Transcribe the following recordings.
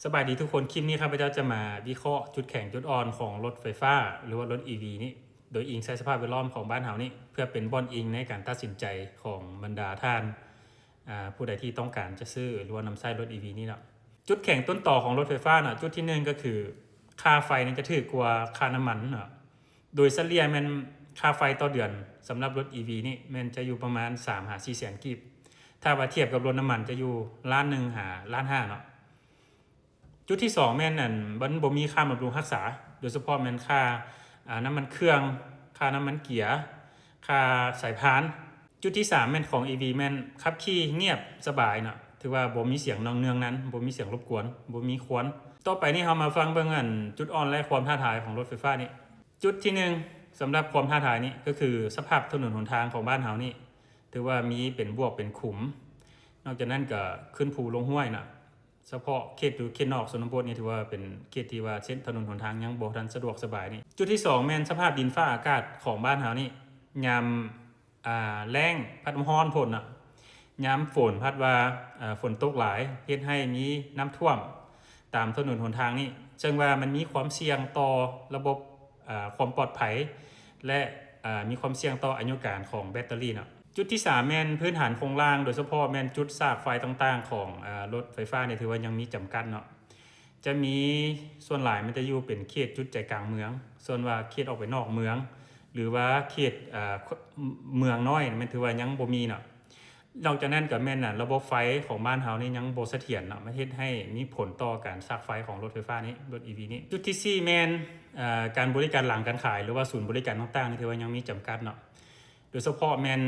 สบายดีทุกคนคลิปนี้ครับพเจ้าจะมาวิเคราะห์จุดแข็งจุดอ่อนของรถไฟฟ้าหรือว่ารถ EV นี้โดยอิงใช้สภาพแวดล้อมของบ้านเฮานี่เพื่อเป็นบ่อนอิงในการตัดสินใจของบรรดาท่านผู้ใดที่ต้องการจะซื้อหรือว่านำใช้รถ EV นี้เนาะจุดแข็งต้นต่อของรถไฟฟ้าเนาะจุดที่1ก็คือค่าไฟนี่จะถูกกว่าค่าน้ำมันเนาะโดยเฉลี่ยมันค่าไฟต่อเดือนสำหรับรถ EV นี่มันจะอยู่ประมาณ3-4 แสนกีบถ้าว่าเทียบกับรถน้ำมันจะอยู่ล้าน1หาล้าน5เนาะจุดที่2แม่นนั่นบ่มีค่าบำรุงรักษาโดยเฉพาะแม่นค่าน้ำมันเครื่องค่าน้ำมันเกียร์ค่าสายพานจุดที่3แม่นของ EV แม่นขับขี่เงียบสบายเนาะถือว่าบ่มีเสียงนองเนืองนั้นบ่มีเสียงรบกวนบ่มีควันต่อไปนี้เฮามาฟังเบิ่งจุดอ่อนและความท้าทายของรถไฟฟ้านี้จุดที่1สำหรับความท้าทายนี้ก็คือสภาพถนนหนทางของบ้านเฮานี่ถือว่ามีเป็นบวกเป็นขุมนอกจากนั้นก็ขึ้นภูลงห้วยน่ะเฉพาะเขตอยู่เขตนอกชนบทนี่ถือว่าเป็นเขตที่ว่าเส้นถนนหนทางยังบ่ทันสะดวกสบายนี่จุดที่2แม่นสภาพดินฟ้าอากาศของบ้านเฮานี่ยามแล้งพัดร้อนพ่นน่ะยามฝนพัดว่าฝนตกหลายเฮ็ดให้มีน้ำท่วมตามถนนหนทางนี่ซึ่งว่ามันมีความเสี่ยงต่อระบบความปลอดภัยและมีความเสี่ยงต่ออายุการของแบตเตอรี่เนาะจุดที่3แม่นพื้นฐานโครงล่างโดยเฉพาะแม่นจุดสากไฟต่างๆของรถไฟฟ้าเนี่ยถือว่ายังมีจำกัดเนาะจะมีส่วนหลายมันจะอยู่เป็นเขตจุดใจกลางเมืองส่วนว่าเขตออกไปนอกเมืองหรือว่าเขตเมืองน้อยมันถือว่ายังบ่มีเนาะนอกจากนั้นก็แม่นระบบไฟของบ้านเฮานี่ยังบ่เสถียรเนาะมันเฮ็ดให้มีผลต่อการสากไฟของรถไฟฟ้านี้รถ EV นี้จุดที่4แม่นการบริการหลังการขายหรือว่าศูนย์บริการต่างๆนี่ถือว่ายังมีจำกัดเนาะโดยเฉพาะแม่น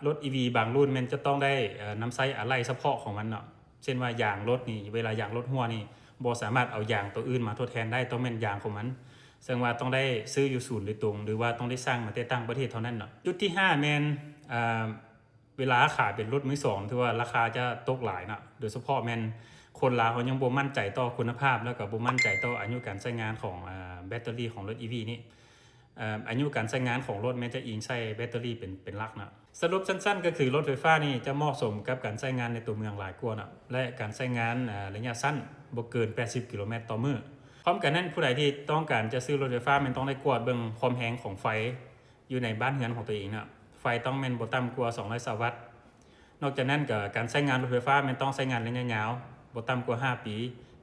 รถ EV บางรุ่นมันจะต้องได้นำใช้อะไหล่เฉพาะของมันเนาะเช่นว่ายางรถนี่เวลายางรถหัวนี่บ่สามารถเอายางตัวอื่นมาทดแทนได้ต้องแม่นยางของมันซึ่งว่าต้องได้ซื้ออยู่ศูนย์โดยตรงหรือว่าต้องได้สร้างมาแต่ต่างประเทศเท่านั้นเนาะจุดที่5แม่นเวลาขายเป็นรถมือ2ถือว่าราคาจะตกหลายเนาะโดยเฉพาะแม่นคนลาวเขายังบ่มั่นใจต่อคุณภาพแล้วก็บ่มั่นใจต่ออายุการใช้งานของแบตเตอรี่ของรถ EV นี่อายุการใช้งานของรถแม้จะอิงใช้แบตเตอรี่เป็นหลักนะสรุปสั้นๆก็คือรถไฟฟ้านี่จะเหมาะสมกับการใช้งานในตัวเมืองหลายกว่านะและการใช้งานระยะสั้นบ่เกิน80กิโลเมตรต่อมื้อพร้อมกันนั้นผู้ใดที่ต้องการจะซื้อรถไฟฟ้ามันต้องได้กวดเบิ่งความแรงของไฟอยู่ในบ้านเรือนของตัวเองนะไฟต้องแม่นบ่ต่ำกว่า220วัตต์นอกจากนั้นก็การใช้งานรถไฟฟ้ามันต้องใช้งานระยะยาวบ่ต่ำกว่า5ปี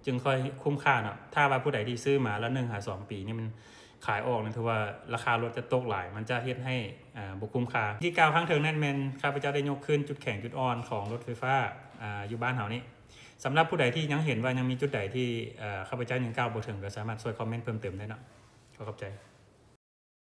จึงค่อยคุ้มค่าเนาะถ้าว่าผู้ใดที่ซื้อมาแล้ว1 หา 2 ปีนี่มันขายออกนั่นถือว่าราคารถจะตกหลายมันจะเฮ็ดให้บ่คุ้มค่าที่กล่าวข้างเทิงนั่นแม่นข้าพเจ้าได้ยกขึ้นจุดแข็งจุดอ่อนของรถไฟฟ้าอยู่บ้านเฮานี้สำหรับผู้ใดที่ยังเห็นว่ายังมีจุดใดที่ข้าพเจ้ายังกล่าวบ่ถึงก็สามารถช่วยคอมเมนต์เพิ่มเติมได้เนาะขอบใจ